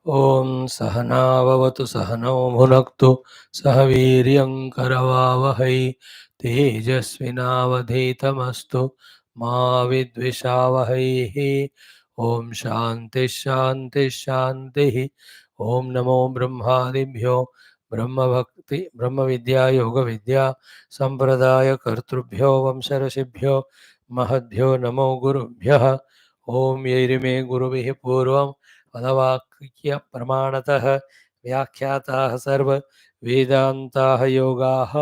ओम सहनाववतु सहनौ भुनक्तु सह वीर्यं करवावहै तेजस्विनावधीतमस्तु मा विद्विषावहैः। ओम शांति शांति शांति। ओम नमो ब्रह्मादिभ्यो ब्रह्मभक्ति ब्रह्म विद्या योग विद्या संप्रदाय कर्तृभ्यो वंशऋषिभ्यो महद्भ्यो नमो गुरुभ्यः। ओम यैर्मे गुरुभिः पूर्वं पदवाक्य प्रमाणतः व्याख्याताः सर्व वेदान्ताः योगाः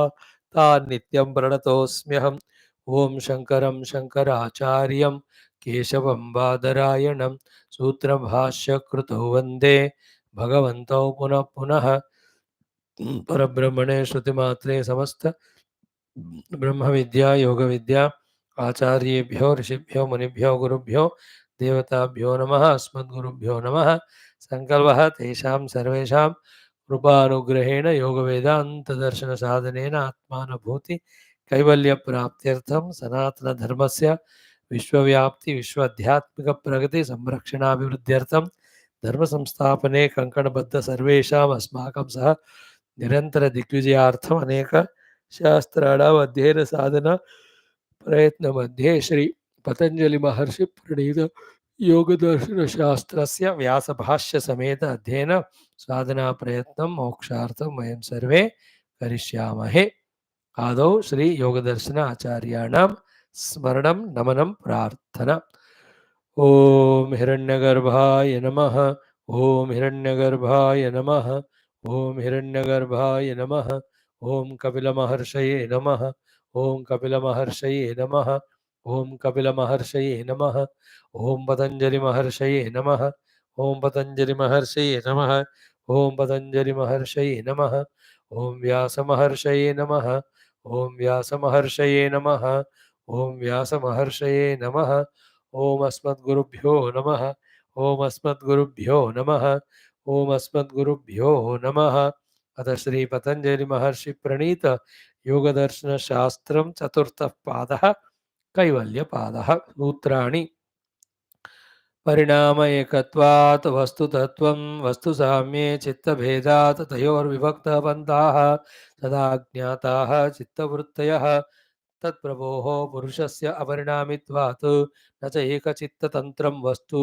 तान् नित्यं प्रणतोऽस्म्यहम्। ओम शंकरं शंकराचार्यं केशवं बादरायणं सूत्रभाष्यकृतौ वन्दे भगवन्तौ पुनः पुनः। परब्रह्मणे श्रुतिमात्रे समस्त ब्रह्म विद्या योग विद्या आचार्येभ्यो ऋषिभ्यो मुनिभ्यो गुरुभ्यो देवताभ्यो नमः। अस्मद्गुरुभ्यो नमः। संकल्पः तेषां सर्वेषां कृपानुग्रहेण योग वेदांत दर्शन साधनेन आत्मानुभूति कैवल्य प्राप्त्यर्थं सनातन धर्मस्य विश्वव्याप्ति विश्वाध्यात्मिक प्रगति संरक्षणाभिवृद्ध्यर्थं धर्म संस्थापने कंकणबद्ध सर्वेषाम् अस्माकं सह निरंतर दिग्विजयार्थम अनेक शास्त्राणाम अध्ययन साधना प्रयत्न मध्ये श्री पतंजलि महर्षि प्रणीत योग दर्शन शास्त्रस्य व्यास भाष्य समेत अध्ययन साधना प्रयत्न मोक्षार्थम वयं सर्वे करिष्यामहे। आदौ श्री योग दर्शन आचार्याणां स्मरणं नमनं प्रार्थना। ओम हिरण्यगर्भाय नमः। ओम हिरण्यगर्भाय नमः। ओम हिरण्यगर्भाय नमः। ओम कपिलमहर्षये नमः। ओम कपिलमहर्षये नमः। ओम कपिलमहर्षये नमः। ओम पतंजलि महर्षये नमः। ओम पतंजलि महर्षये नमः। ओम पतंजलि महर्षये नमः। ओम व्यास महर्षये नमः। ओम व्यास महर्षये नमः। ओम व्यास महर्षये नमः। ओम अस्मद्गुरुभ्यो नमः। ओम अस्मद्गुरुभ्यो नमः। ओम अस्मद्गुरुभ्यो नमः। अथ श्री पतंजलि महर्षि प्रणीत योग दर्शन शास्त्रं चतुर्थः पादः कैवल्य पादः। सूत्राणि परिणाम एकत्वात् वस्तुतत्वं वस्तुसाम्ये चित्तभेदात् तयोर्विभक्तः पन्थाः तदा ज्ञाताः चित्तवृत्तयः तत्प्रभोः पुरुषस्य अपरिणामित्वात् न च एकचित्ततन्त्रं वस्तु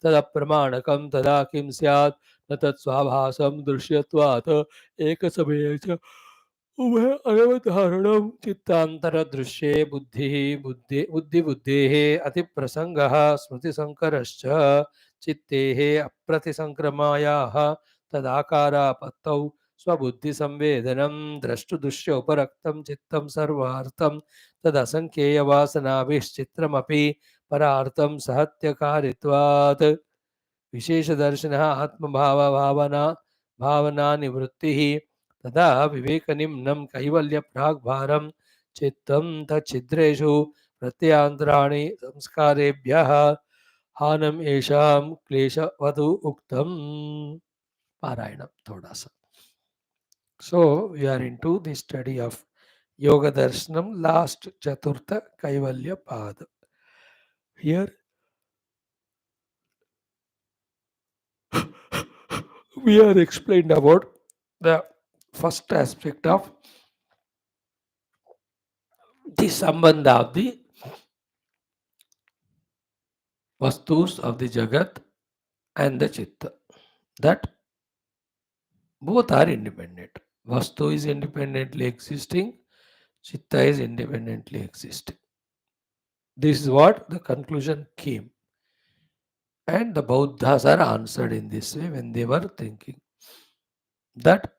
तदप्रमाणकं तदा किं स्यात् न तत्स्वाभासं दृश्यत्वात् एकसमये च उभय अनवधारणं चित्तान्तरदृश्ये बुद्धिबुद्धेः अतिप्रसङ्गः स्मृतिसङ्करश्च चित्तेः अप्रतिसङ्क्रमायाः तदाकारापत्तौ स्वबुद्धिसंवेदनं द्रष्टुदृश्य उपरक्तं चित्तं सर्वार्थं तदसङ्ख्येयवासनाभिश्चित्रमपि परार्थं सहत्यकारित्वात् विशेषदर्शनः भावनानिवृत्तिः तदा विवेकनिम्नं कैवल्यप्राग्भारं चित्तं तच्छिद्रेषु प्रत्ययान्तराणि संस्कारेभ्यः हानम येषां क्लेशवतु उक्तम्। पारायणं थोड़ा सा। So we are into the study of Yoga Darshanam, last Chaturtha Kaivalya Pada. Here we are explained about the first aspect of the sambandha of the vastus of the Jagat and the Chitta. That both are independent. Vastu is independently existing, Chitta is independently existing. This is what the conclusion came. And the Bauddhas are answered in this way when they were thinking that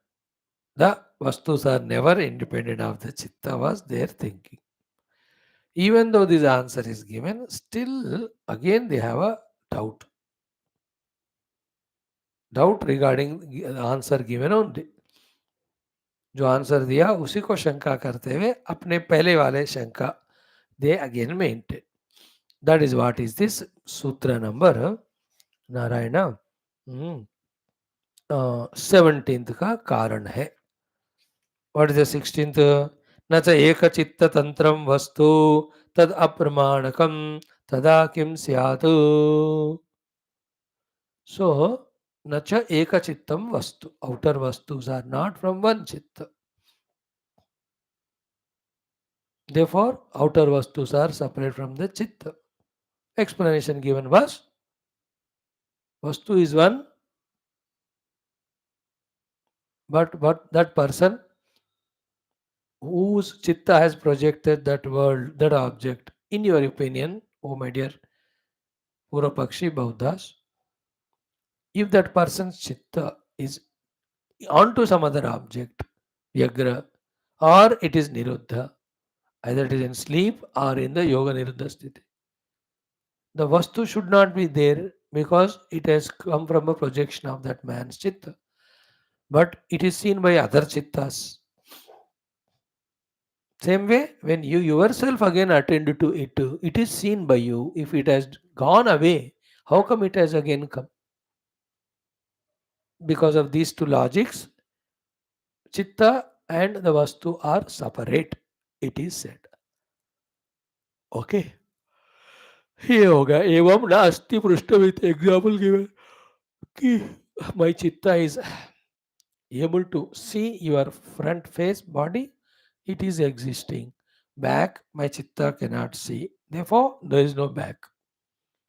the Vastus are never independent of the Chitta was their thinking. Even though this answer is given, still again they have a doubt. Doubt regarding the answer given only. जो answer दिया उसी को शंका करते हुए अपने पहले वाले शंका they again maintain. That is what is this सूत्र नंबर नारायण 17th का कारण है. What is the 16th? न च एकचित्त तंत्रम वस्तु तद अप्रमाणकम तदा किम स्यात्. सो nacha eka chittam vastu. Outer vastus are not from one chitta. Therefore, outer vastus are separate from the chitta. Explanation given was vastu is one, but that person whose chitta has projected that world, that object, in your opinion, oh my dear Purapakshi Bauddhas, if that person's chitta is onto some other object, Vyagra, or it is Niruddha, either it is in sleep or in the Yoga Niruddha sthiti. The Vastu should not be there because it has come from a projection of that man's chitta. But it is seen by other chittas. Same way, when you yourself again attend to it, it is seen by you. If it has gone away, how come it has again come? Because of these two logics, chitta and the vastu are separate, it is said. Okay. ये होगा एवं नास्ति पृष्ठ with example given कि my chitta is able to see your front face body, it is existing. Back, my chitta cannot see. Therefore, there is no back.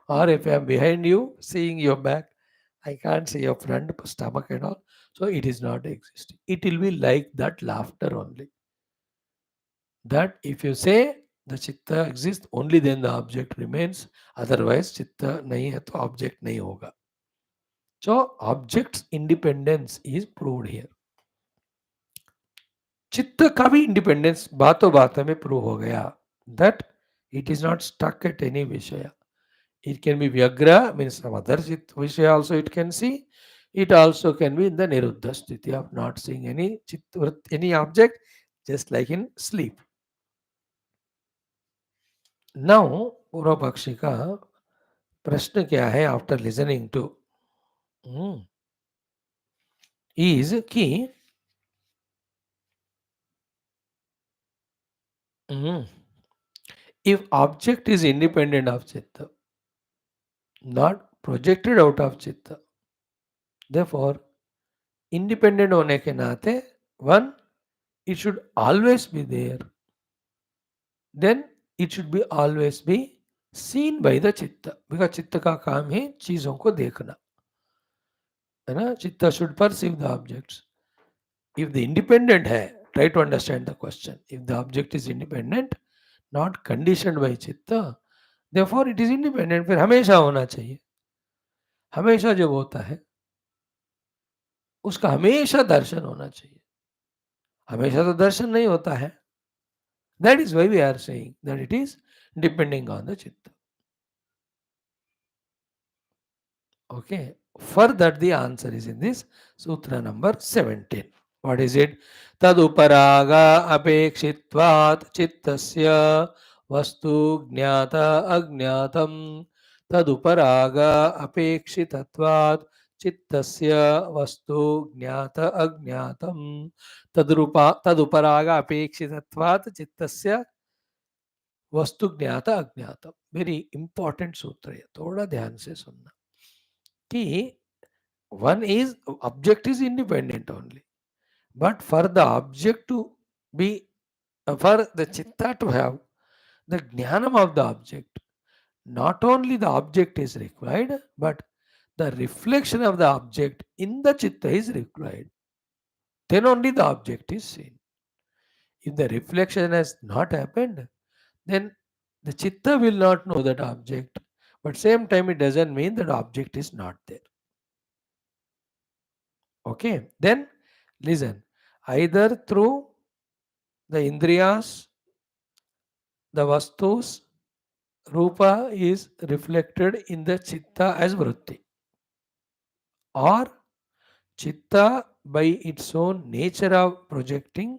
Or if I am behind you, seeing your back, I can't see your front stomach and all. So it is not existing. It will be like that laughter only. That if you say the chitta exists, only then the object remains. Otherwise, chitta nahi hai to object nahi hoga. So object's independence is proved here. चित्त का भी independence बातों बातों में prove हो गया that it is not stuck at any विषय. It can be Vyagra, means some other Vishaya also it can see. It also can be in the Niruddha sthiti of not seeing any object, just like in sleep. Now, पूर्व पक्षी का प्रश्न क्या है after listening two is कि if object is independent of chitta, not projected out of chitta, therefore independent होने के नाते one, it should always be there, then it should be always be seen by the chitta, because चित्त का काम है चीजों को देखना, है ना. चित्त should perceive the objects. If the independent है, try to understand the question. If the object is independent, not conditioned by चित्त, therefore it is independent. फिर हमेशा होना चाहिए. हमेशा जब होता है उसका हमेशा दर्शन होना चाहिए. हमेशा तो दर्शन नहीं होता है. That is why we are saying that it is depending on the chitta. Okay. For that the answer is in this sutra number 17. What is it? Taduparaga apekshitvat chittasya vastu jnata agnatam. Taduparaga apekshitatvat चित्तस्य वस्तु ज्ञात अज्ञातम. तदुपराग अपेक्षितत्वात् चित्तस्य वस्तु ज्ञात अज्ञातम. Very important सूत्र है, थोड़ा ध्यान से सुनना कि one is object is independent only, but for the object to be for the chitta to have the jnanam of the object, not only the object is required, but the reflection of the object in the chitta is required. Then only the object is seen. If the reflection has not happened, then the chitta will not know that object. But same time, it doesn't mean that object is not there. Okay, then listen. Either through the indriyas, the vastus, rupa is reflected in the chitta as vritti, or chitta by its own nature of projecting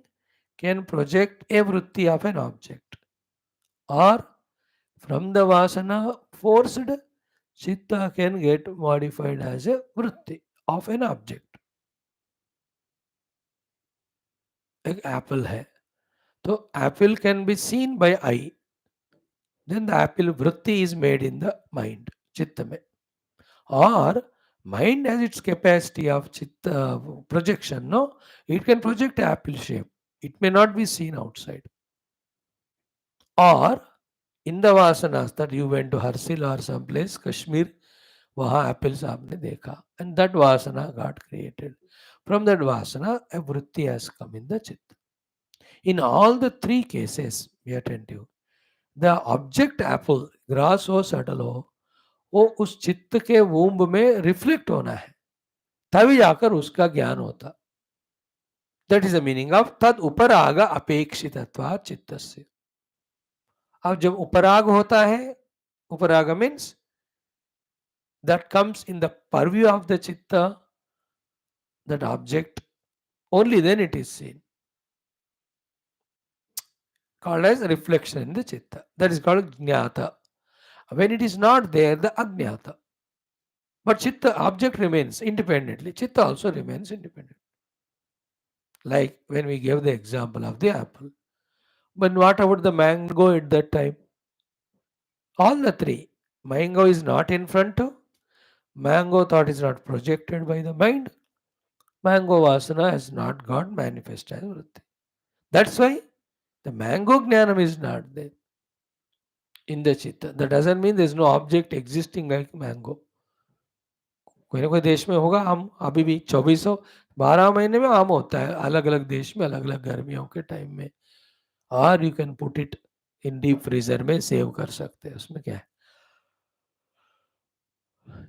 can project a vritti of an object, or from the vasana forced, chitta can get modified as a vritti of an object. एक apple है, तो apple can be seen by eye, then the apple vritti is made in the mind, chitta में. Or Mind has its capacity of chitta projection, no? It can project apple shape. It may not be seen outside. Or in the vasanas that you went to Harsil or someplace, Kashmir, वहाँ apples आपने देखा. And that vasana got created. From that vasana, a vritti has come in the chitta. In all the three cases, be attentive. The object apple, grass हो subtle हो, वो उस चित्त के womb में रिफ्लेक्ट होना है, तभी जाकर उसका ज्ञान होता. That is the meaning of तद उपराग अपेक्षितत्वात् चित्तस्य. अब जब उपराग होता है, उपराग means that comes in the purview of the chitta, that object, only then it is seen. Called as reflection in the chitta. That is called jnata. When it is not there, the ajnata. But chitta object remains independently. Chitta also remains independent. Like when we gave the example of the apple. But what about the mango at that time? All the three. Mango is not in front of. Mango thought is not projected by the mind. Mango vasana has not got manifest as vritti. That's why the mango jnanam is not there in the chitta. That doesn't mean there's no object existing like mango. कोई ना कोई देश में होगा आम. अभी भी 2412 महीने में आम होता है, अलग अलग देश में, अलग अलग गर्मियों के टाइम में. और you can put it in deep freezer में सेव कर सकते हैं, उसमें क्या है.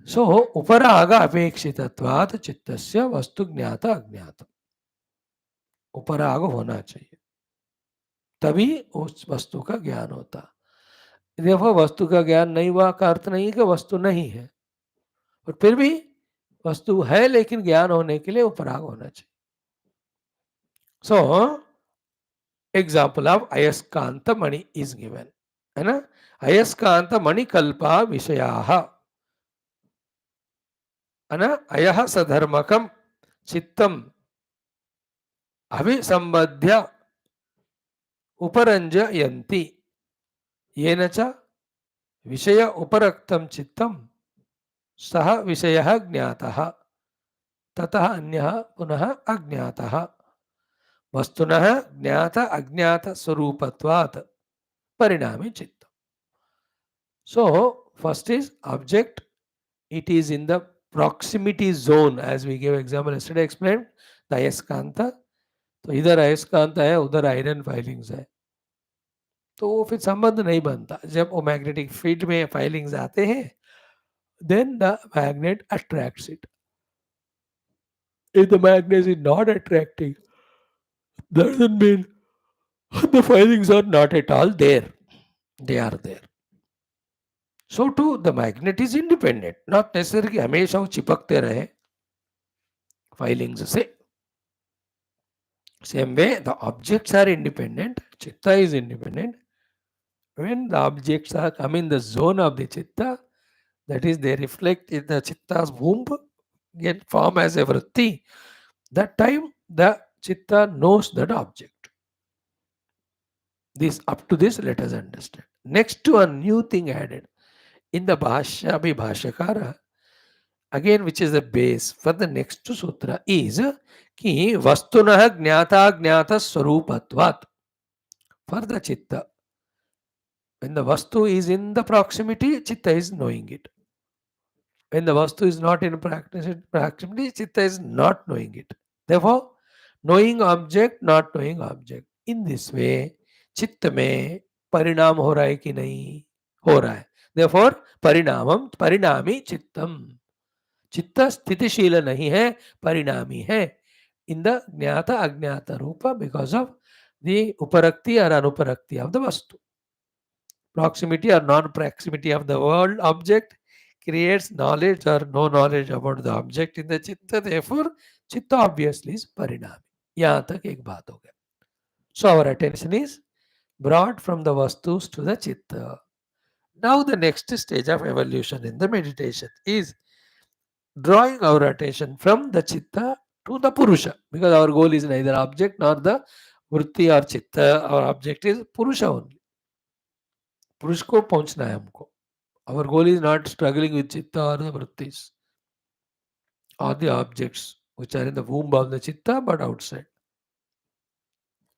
सो उपराग अपेक्षितत्वात् चित्तस्य वस्तु ज्ञात अज्ञात. उपराग होना चाहिए, तभी उस वस्तु का ज्ञान होता. देखो वस्तु का ज्ञान नहीं हुआ का अर्थ नहीं कि वस्तु नहीं है, और फिर भी वस्तु है, लेकिन ज्ञान होने के लिए उपराग होना चाहिए. So example of ayaskanta mani is given, है ना. अयस्कांत मणिकल्पा विषयाः, है ना. अयः सधर्मकम चित्तम अभिसंबध्य उपरंजयन्ति येन च विषय उपरक्तं चित्तं सः विषयः ज्ञातः ततः अन्यः पुनः अज्ञातः. वस्तुनः ज्ञात अज्ञात स्वरूपत्वात् परिणामी चित्त. So first is object, it is in the proximity zone, as we gave example yesterday explained, the अयस्कांत. तो इधर अयस्कांत है, उधर आयरन फाइलिंग्स है, तो वो फिर संबंध नहीं बनता. जब वो मैग्नेटिक फील्ड में फाइलिंग्स आते हैं, then the magnet attracts it. If the magnet is not attracting, that doesn't mean the filings are not at all there. They are there. So too the magnet is independent. Not necessarily कि हमेशा वो चिपकते रहे filings से. Same way the objects are independent. Chitta is independent. When the objects are come in the zone of the chitta, that is they reflect in the chitta's womb, get form as a vritti. That time the chitta knows that object. This up to this let us understand. Next to a new thing added in the Bhashya by Bhashyakara, again which is the base for the next sutra, is ki vastunah jnata jnata swarupatvat. For the chitta, when the vastu is in the proximity, chitta is knowing it. When the vastu is not in proximity, chitta is not knowing it. Therefore, knowing object, not knowing object. In this way, चित्त में परिणाम हो रहा है कि नहीं? हो रहा है. Therefore, परिणामम परिणामी चित्तम. चित्त स्थितिशील नहीं है, परिणामी है. In the ज्ञात अज्ञात रूप, because of the uparakti or anuparakti of the vastu. Proximity or non-proximity of the world object creates knowledge or no knowledge about the object in the chitta. Therefore, chitta obviously is parinami. यहाँ तक एक बात हो गया. So our attention is brought from the vastus to the chitta. Now the next stage of evolution in the meditation is drawing our attention from the chitta to the purusha, because our goal is neither object nor the vritti or chitta. Our object is purusha only. पुरुष को पहुंचना है हमको. Our goal is not struggling with chitta or the vrittis. or the objects which are in the womb of the chitta but outside.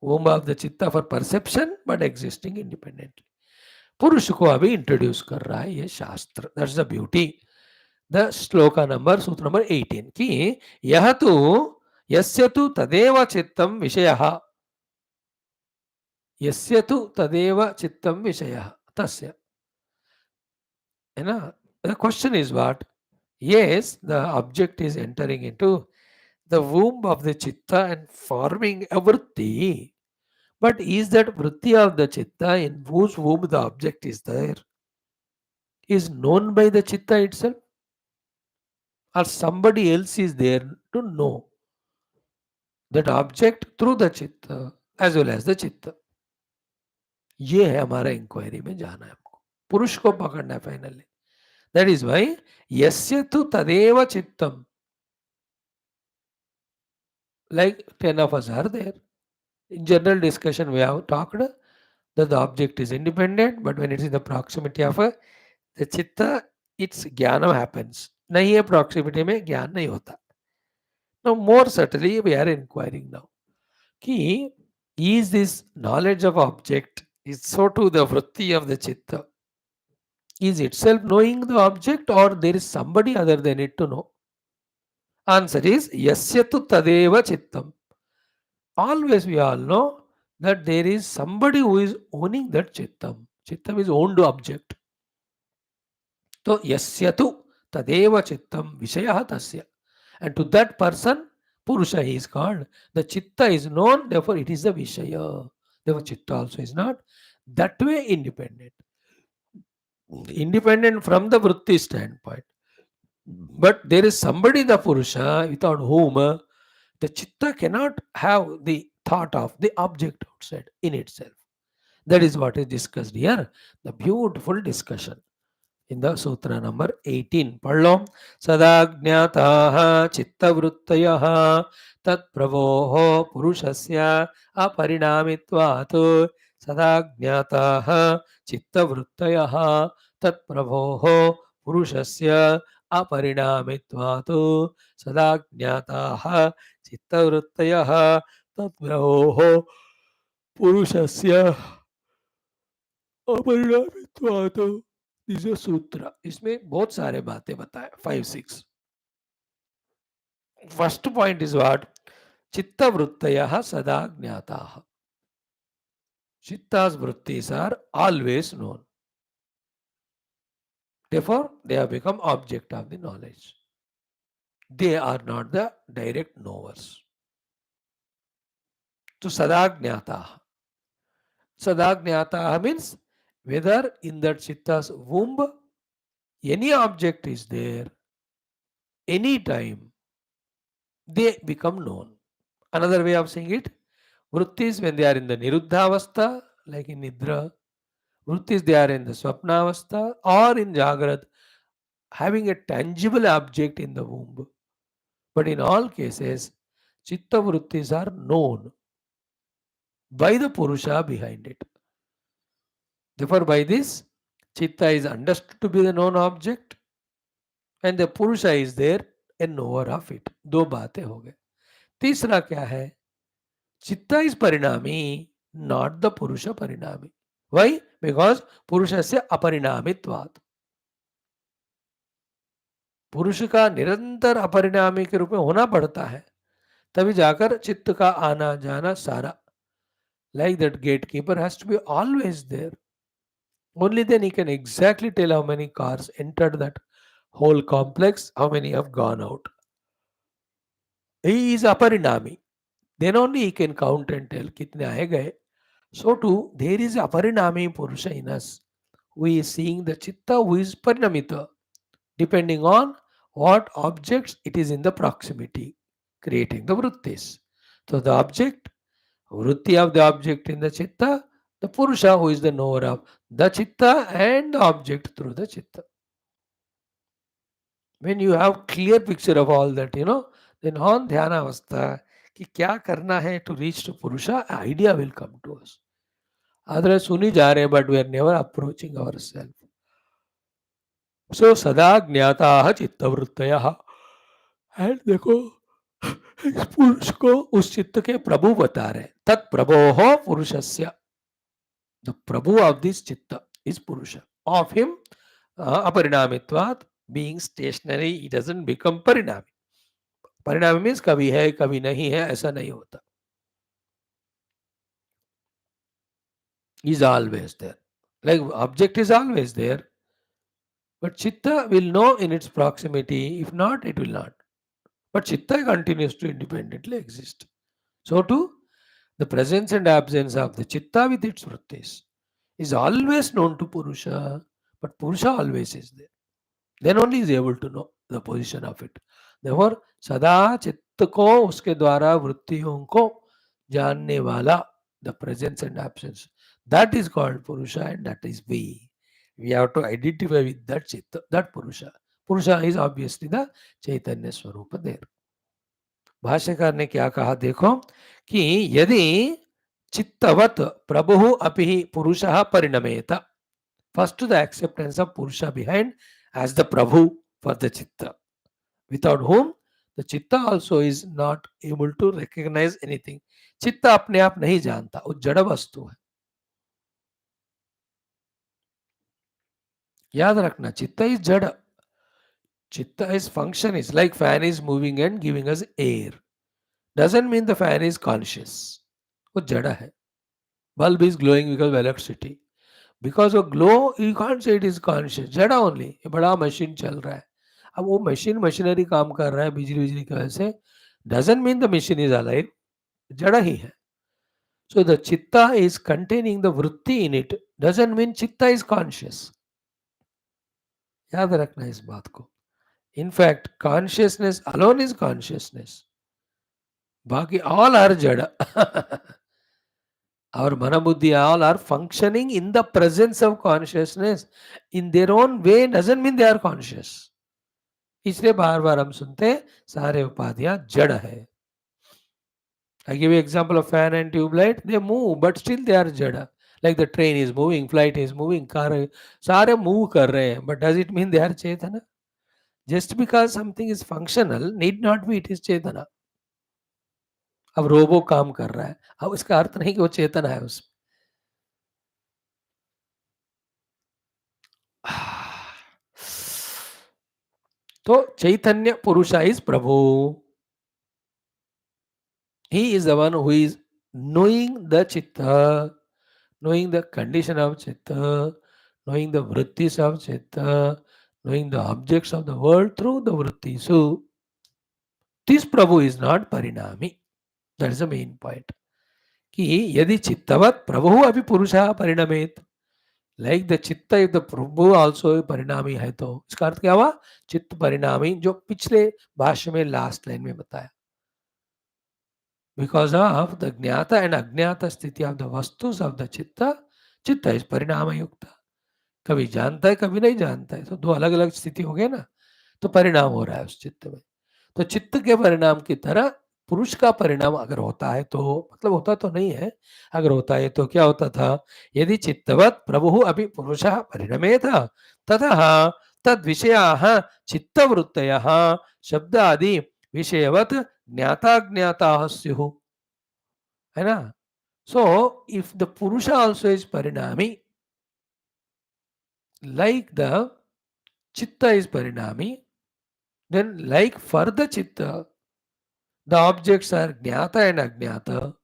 Womb of the chitta for perception but existing independently. पुरुष को अभी introduce कर रहा है ये शास्त्र. That's the beauty. The shloka number सूत्र number 18 कि यह तो यस्य तु तदेव चित्तम विषयः. यस्य तु तदेव चित्तम विषयः तस्य. है ना. The question is what. Yes, the object is entering into the womb of the chitta and forming a vritti. But is that vritti of the chitta in whose womb the object is there is known by the chitta itself, or somebody else is there to know that object through the chitta as well as the chitta? ये है हमारा inquiry में जाना है हमको. पुरुष को पकड़ना है फाइनली. That is why यस्य तु तदेव चित्तम. Like 10 of us are there. In general discussion, we have talked that the object is independent, but when it is in the proximity of the chitta, its jnana happens. नहीं है proximity में ज्ञान नहीं होता. Now, more subtly, we are inquiring now. कि is this knowledge of object is so to the vritti of the chitta? Is itself knowing the object, or there is somebody other than it to know? Answer is yasya tu tadeva chittam. Always we all know that there is somebody who is owning that chittam. Chittam is owned object. So yasya tu tadeva chittam vishayah tasya. And to that person, Purusha is called. The chitta is known, therefore it is the vishaya. Therefore chitta also is not that way independent. Independent from the vritti standpoint. But there is somebody, the Purusha, without whom the chitta cannot have the thought of the object outside in itself. That is what is discussed here. The beautiful discussion in the sutra number 18. Parlom sadajñataha chittavruttayaha tat pravoho purushasya aparinamitvat. Sadajñataha chittavruttayaha tat pravoho purushasya aparinamitvat. Sadajñataha चित्तवृत्तयः तद्भ्रवोः पुरुषस्य अपरिणामित्वात्. इस सूत्र इसमें बहुत सारे बातें बताए. 5-6. First point is what. चित्तवृत्तयः सदा ज्ञाताः. Chitta's vrittis are always known. Therefore, they have become object of the knowledge. They are not the direct knowers. So sadajñataha. Sadajñataha means whether in that chitta's womb any object is there, any time, they become known. Another way of saying it, vrittis when they are in the niruddhavastha, like in nidra, vrittis they are in the swapnavastha or in jagrat, having a tangible object in the womb. But in all cases, chitta vrittis are known by the Purusha behind it. Therefore, by this, chitta is understood to be the known object and the Purusha is there, a knower of it. दो बातें हो गए. तीसरा क्या है? Chitta is parinami, not the Purusha parinami. Why? Because Purusha से अपरिणामित्वात्. पुरुष का निरंतर अपरिणामी के रूप में होना पड़ता है, तभी जाकर चित्त का आना जाना सारा. Like that gatekeeper has to be always there. Only then he can exactly tell how many cars entered that whole complex, how many have gone out. He is aparinami. Then only he can count and tell kitne aaye gaye. So too, there is aparinami Purusha in us, who is seeing the chitta, who is parinamita, depending on what objects it is in the proximity, creating the vrutthis. So the object, vritti of the object in the chitta, the Purusha who is the knower of the chitta and the object through the chitta. When you have clear picture of all that, then on dhyana avastha कि क्या करना है to reach to Purusha, idea will come to us. Otherwise सुनी जा रहे, but we are never approaching ourselves. So सदा ज्ञाताः चित्तवृत्तयः. And देखो इस पुरुष को उस चित्त के प्रभु बता रहे, तत्प्रभो पुरुषस्य, the prabhu of this chitta is purusha, of him अपरिणामित्वात्, being stationary he doesn't become parinami. Parinami means कभी है कभी नहीं है, ऐसा नहीं होता. Is always there. Like object is always there, but chitta will know in its proximity. If not, it will not. But chitta continues to independently exist. So too, the presence and absence of the chitta with its vrutthis is always known to Purusha, but Purusha always is there. Then only is able to know the position of it. Therefore, सदा चित्त को उसके द्वारा वृत्तियों को जानने वाला, the presence and absence, that is called Purusha, and that is we. We have to identify with that Chitta, that Purusha. Purusha is obviously the Chaitanya Swarupa there. भाष्यकार ने क्या कहा देखो कि यदि चित्तवत प्रभु अपि पुरुषः परिणमेत, first to the acceptance of Purusha behind as the Prabhu for the Chitta, without whom the Chitta also is not able to recognize anything. चित्त अपने आप नहीं जानता, वो जड़ वस्तु है. याद रखना, चित्त इज जड़. चित्त is function is like fan is moving and giving us air, doesn't mean the fan is conscious. वो जड़ है. Bulb is glowing because of electricity, because of glow you can't say it is conscious. जड़ा only. ये बड़ा machine चल रहा है, अब वो मशीनरी काम कर रहा है बिजली की वजह से, doesn't mean the machine is alive. जड़ा ही है. So the chitta is containing the vritti in it, doesn't mean chitta is conscious. याद रखना इस बात को. In fact, consciousness alone is consciousness. बाकी all are jada. Our mana buddhi all are functioning in the presence of consciousness in their own way, doesn't mean they are conscious. इसलिए बार बार हम सुनते हैं सारे उपाधियां जड़ है. I give you example of fan and tube light. They move, but still they are jada. Like the train is moving, flight is moving, car, सारे move कर रहे हैं. But does it mean they are Chetna? Just because something is functional, need not be it is चेतना. अब robo काम कर रहा है, अब इसका अर्थ नहीं कि वो चेतना है उसमें. तो चैतन्य पुरुषा is Prabhu. He is the one who is knowing the chitta, knowing the condition of chitta, knowing the vrittis of chitta, knowing the objects of the world through the vrittis. So, this Prabhu is not parinami. That is the main point. कि यदि चित्तवत प्रभु अभी पुरुषः परिणमेत, like the चित्त if the Prabhu also परिणामी है, तो इसका अर्थ क्या हुआ? चित्त परिणामी, जो पिछले भाष्य में लास्ट लाइन में बताया. Because of the jnata and agnata sthiti of the vastus of the chitta, chitta is parinama yukta. कभी जानता है कभी नहीं जानता है, तो दो अलग अलग स्थिति हो गए ना, तो परिणाम हो रहा है उस चित्त में. तो चित्त के परिणाम की तरह पुरुष का परिणाम अगर होता है, तो मतलब होता तो नहीं है, अगर होता है तो क्या होता था? यदि चित्तवत प्रभु अभी पुरुषः परिणमेत ततः तद विषयाः चित्तवृत्तयः शब्द आदि विषयवत ज्ञाता ज्ञाताः स्युः, है ना. सो इफ द पुरुष आल्सो इज परिणामी, like the chitta is parinami, then like for the chitta, the objects are jnata and agnata.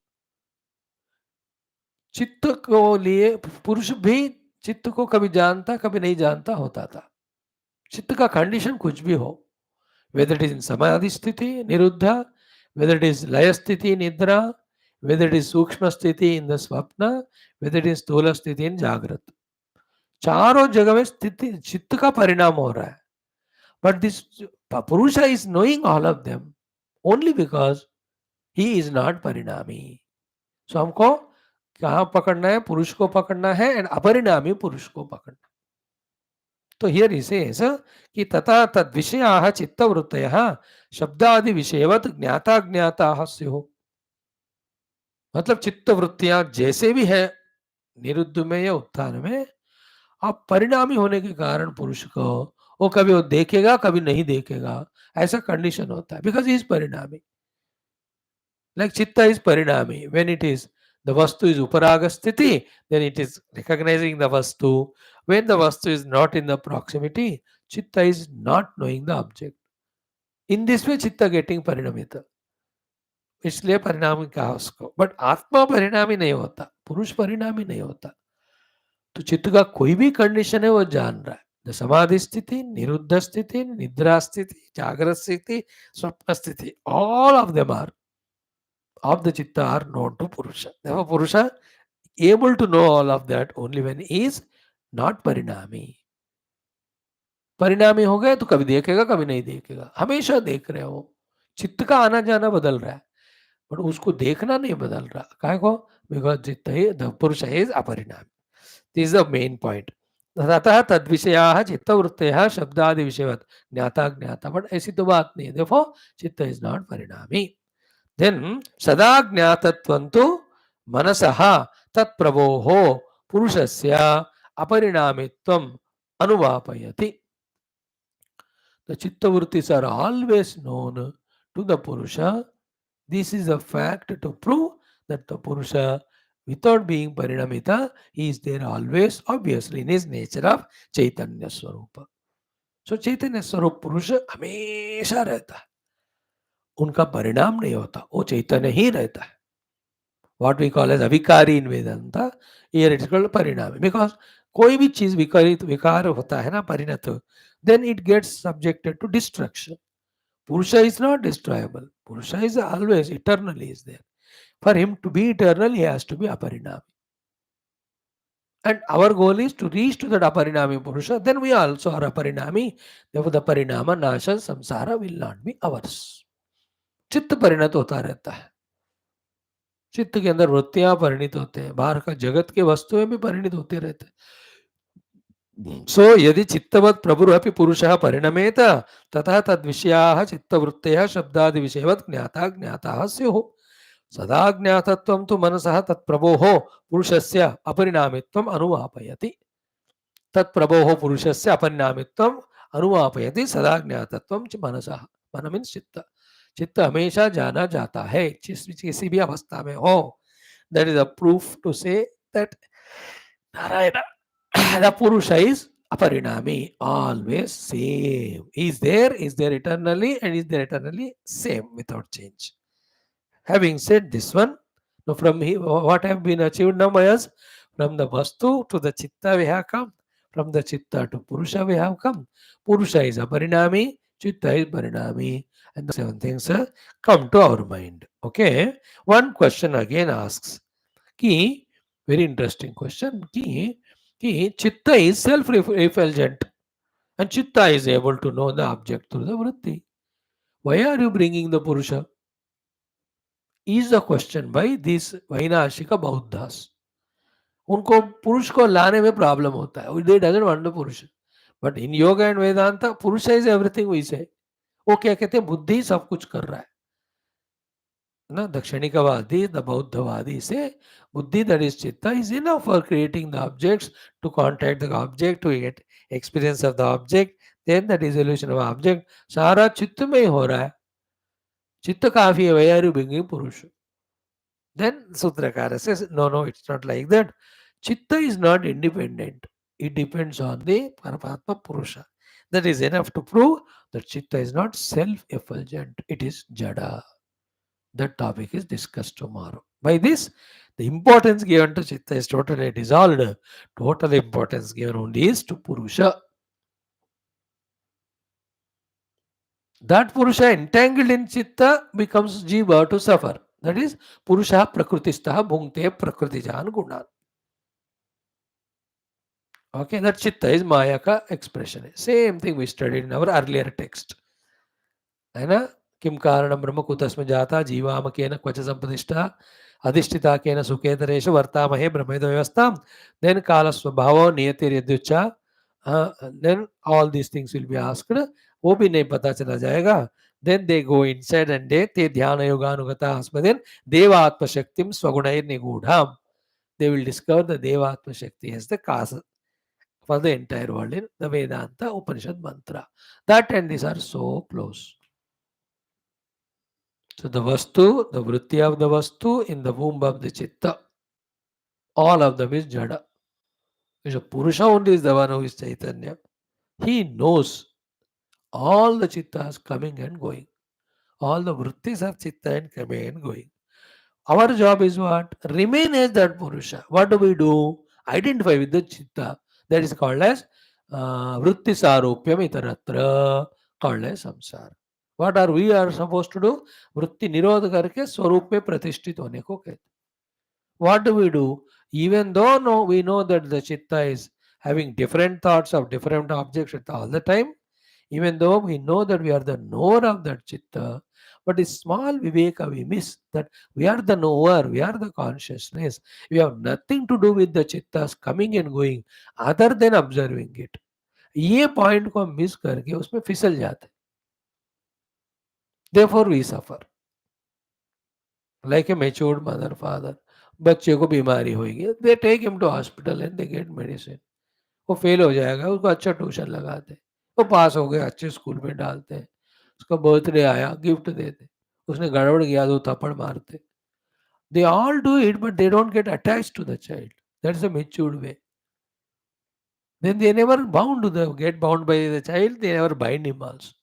चित्त को लिए पुरुष भी चित्त को कभी जानता कभी नहीं जानता होता था. चित्त का कंडीशन कुछ भी हो, whether it is in समाधि स्थिति निरुद्धा, whether it is लय स्थिति निद्रा, whether it is सूक्ष्म स्थिति in the स्वप्न, whether it is स्थूल स्थिति in जागृत, चारों जगह में स्थिति चित्त का परिणाम हो रहा है. But this Purusha is knowing all of them only because he is not parinami. So हमको कहाँ पकड़ना है? पुरुष को पकड़ना है एंड अपरिणामी पुरुष को पकड़ना. तो हियर he says कि तथा तद विषयाः चित्तवृत्तयः शब्दादि विषयवत ज्ञाता ज्ञाताः स्युः. मतलब चित्तवृत्तियां जैसे भी है निरुद्ध में या उत्थान में, अब परिणामी होने के कारण पुरुष को वो कभी वो देखेगा कभी नहीं देखेगा, ऐसा कंडीशन होता है, बिकॉज इज परिणामी. Like chitta is parinami. When it is the vastu is uparaga sthiti, then it is recognizing the vastu. When the vastu is not in the proximity, chitta is not knowing the object. In this way, chitta getting parinamita. इसलिए परिणामी कहा उसको. But आत्मा परिणामी नहीं होता, पुरुष परिणामी नहीं होता. तो चित्त का कोई भी कंडीशन है वो जान रहा है. समाधि स्थिति, निरुद्ध स्थिति, निद्रा स्थिति, जागृत स्थिति, स्वप्न स्थिति, all of them are of the chitta are known to Purusha. Therefore, Purusha able to know all of that only when he is not parinami. परिणामी हो गए तो कभी देखेगा कभी नहीं देखेगा, हमेशा देख रहे हो. चित्त का आना जाना बदल रहा है, बट उसको देखना नहीं बदल रहा. काय को? Because chitta the purusha is aparinami. This is the main point. अतः तद विषयाः चित्तवृत्तयः शब्दादि विषयवत् ज्ञाता ज्ञाता. बट ऐसी तो बात नहीं है. देयरफॉर चित्त इज नॉट परिणामी. देन सदा ज्ञातत्वं तु मनसः तत्प्रभोः पुरुषस्य अपरिणामित्वम् अनुवापयति. The chitta vrittis are always known to the Purusha. This is a fact to prove that the Purusha, without being parinamita, he is there always, obviously, in his nature of Chaitanya Swarupa. So Chaitanya Swarup Purusha हमेशा रहता है, उनका परिणाम नहीं होता, वो चैतन्य ही रहता है. What we call as avikari in Vedanta, here it is called parinami. Because कोई भी चीज विकारित विकार होता है ना, परिणत, then it gets subjected to destruction. Purusha is not destroyable. Purusha is always eternally is there. For him to be eternal, he has to be aparinami. And our goal is to reach to that aparinami Purusha. Then we also are aparinami. Therefore, the parinama, nasha, samsara will not be ours. चित्त परिणत होता रहता है. चित्त के अंदर वृत्तियां परिणित होते हैं, बाहर का जगत के वस्तुएं भी परिणित होते रहते हैं. सो यदि चित्तवत् प्रभुरपि पुरुषः परिणमेत तथा तद्विषयाः चित्तवृत्तयः शब्दादि विषयवत् ज्ञाता ज्ञाताः स्युः. सदा ज्ञातत्वं तु मनसः तत्प्रभोः पुरुषस्य अपरिणामित्वम् अनुवापयति. तत्प्रभोः पुरुषस्य अपरिणामित्वम् अनुवापयति. सदा ज्ञातत्वं च मनसः. मन मीन्स चित्त. चित्त हमेशा जाना जाता है, किसी भी अवस्था में हो. That is a proof to say that Narayan the Purusha is aparinami, always same. He is there eternally, and is there eternally same without change. Having said this one, now from what have been achieved now by us, from the Vastu to the Chitta we have come, from the Chitta to Purusha we have come. Purusha is aparinami, Chitta is parinami, and the seven things come to our mind. Okay, one question again asks, ki, very interesting question, ki chitta is self-effulgent and chitta is able to know the object through the vritti. Why are you bringing the Purusha? Is the question by these Vainashika Bauddhas. उनको पुरुष को लाने में problem होता है. They doesn't want the Purusha. But in yoga and Vedanta, Purusha is everything we say. वो क्या कहते हैं? बुद्धि सब कुछ कर रहा है ना. दक्षिणिकवादी, the Bauddhavadi say buddhi, that is chitta, is enough for creating the objects, to contact the object, to get experience of the object, then the dissolution of object. सारा चित्त में ही हो रहा है. चित्त काफी है. Why are you bringing Purusha? Then Sutrakara says, no, it's not like that. Chitta is not independent. It depends on the Paramatma Purusha. That is enough to prove that chitta is not self-effulgent. It is jada. That topic is discussed tomorrow. By this, the importance given to chitta is totally dissolved. Total importance given only is to Purusha. That Purusha entangled in chitta becomes jiva to suffer. That is Purusha prakritistaha bhungte prakritijan gunan. Okay, that chitta is Maya ka expression. Same thing we studied in our earlier text. है ना? किम कारणं ब्रह्म कुतस्म जाता जीवामकेन क्वच संप्रतिष्ठा अधिष्ठिता केन सुखेतरेषु वर्तामहे ब्रह्मेद व्यवस्थां. Then काल स्वभावो नियतिर्यदुच्चा. Then all these things will be asked. वो भी नहीं पता चला जाएगा. Then they go inside and ते ध्यान योगानुगता अस्मदेन देवात्म शक्तिम स्वगुणैर निगूढ़ाम. They will discover the Devatma Shakti as the cause for the entire world in the Vedanta Upanishad mantra. That and these are so close. So the Vastu, the Vritti of the Vastu in the womb of the Chitta, all of them is Jada. Because Purusha only is the one who is Chaitanya. He knows all the Chittas coming and going. All the Vrittis of Chitta and coming and going. Our job is what? Remain as that Purusha. What do we do? Identify with the Chitta. That is called as Vrittisaropyam itaratra, called as samsara. What are we are supposed to do? Vritti nirodha karke swarup में प्रतिष्ठित होने को कहते. What do we do? Even though we know that the Chitta is having different thoughts of different objects at all the time, even though we know that we are the knower of that Chitta, but this small Viveka we miss that we are the knower, we are the consciousness. We have nothing to do with the Chittas coming and going other than observing it. ये point को हम miss करके उसमें फिसल जाते. Therefore we suffer. Like a matured mother, father. बच्चे को बीमारी होगी, they take him to hospital and they get medicine. वो फेल हो जाएगा, उसको अच्छा ट्यूशन लगाते, वो पास हो गया, अच्छे स्कूल में डालते हैं, उसका बर्थडे आया गिफ्ट देते, उसने गड़बड़ किया तो थप्पड़ मारते. They all do it but they don't get attached to the child. That's a matured way. Then they never bound get bound by the child, they never bind him also.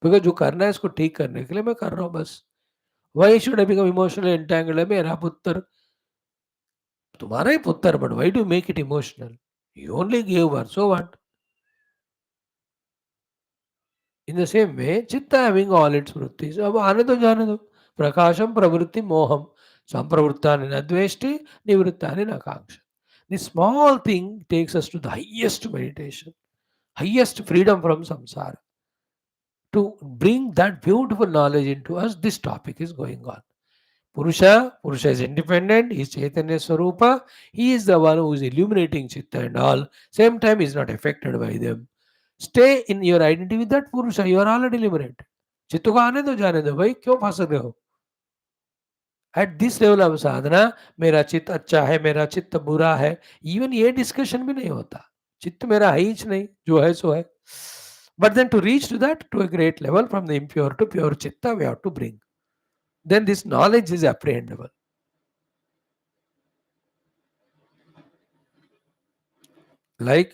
Because जो करना है इसको ठीक करने के लिए मैं कर रहा हूँ बस. Why should I become emotionally entangled? है मेरा पुत्र, तुम्हारा ही पुत्र, but why do make it emotional? You only give were, so what? In the same way, Chitta having all its vrittis. अब आने दो, जाने दो. प्रकाशम प्रवृत्ति मोहम संप्रवृत्तानि न द्वेष्टि निवृत्तानि न Kanksha. This small thing takes us to the highest meditation, highest freedom from samsara. To bring that beautiful knowledge into us, this topic is going on. Purusha is independent, he is Chaitanya Swarupa, he is the one who is illuminating Chitta and all. Same time, he is not affected by them. Stay in your identity with that Purusha, you are already liberated. चित्त को आने दो, जाने दो भाई, क्यों फंस रहे हो? एट दिस लेवल ऑफ साधना, मेरा चित्त अच्छा है, मेरा चित्त बुरा है, इवन ये डिस्कशन भी नहीं होता. चित्त मेरा है ही नहीं, जो है सो है. But then to reach to that, to a great level, from the impure to pure chitta, we have to bring. Then this knowledge is apprehendable. Like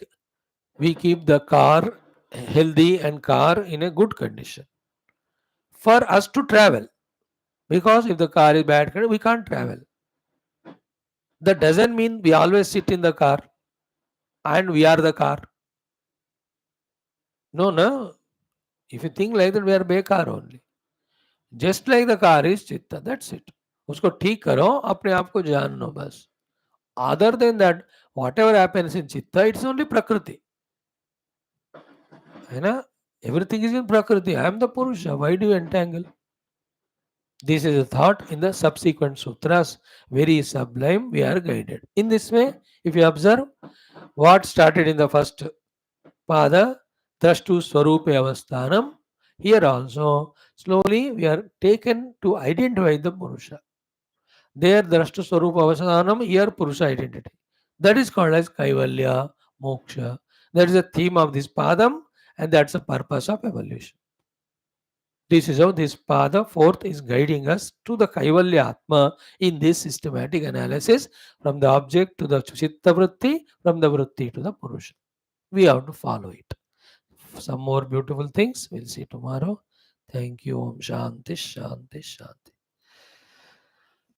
we keep the car healthy and car in a good condition for us to travel. Because if the car is bad condition, we can't travel. That doesn't mean we always sit in the car and we are the car. No. If you think like that, we are bekar only. Just like the car is chitta, that's it. उसको ठीक करो, अपने आप को जान लो बस. Other than that, whatever happens in chitta, it's only prakriti. है ना? Everything is in prakriti. I am the purusha. Why do you entangle? This is a thought in the subsequent sutras. Very sublime. We are guided. In this way, if you observe what started in the first pada, drashtu swarupe avasthanam, here also slowly we are taken to identify the purusha. There drashtu swarupa avasthanam, here purusha identity. That is called as kaivalya, moksha. That is the theme of this padam, and that's the purpose of evolution. This is how this pada fourth is guiding us to the Kaivalya Atma in this systematic analysis, from the object to the Chitta Vritti, from the Vritti to the Purusha. We have to follow it. Some more beautiful things we'll see tomorrow. Thank you. Om Shanti, Shanti, Shanti.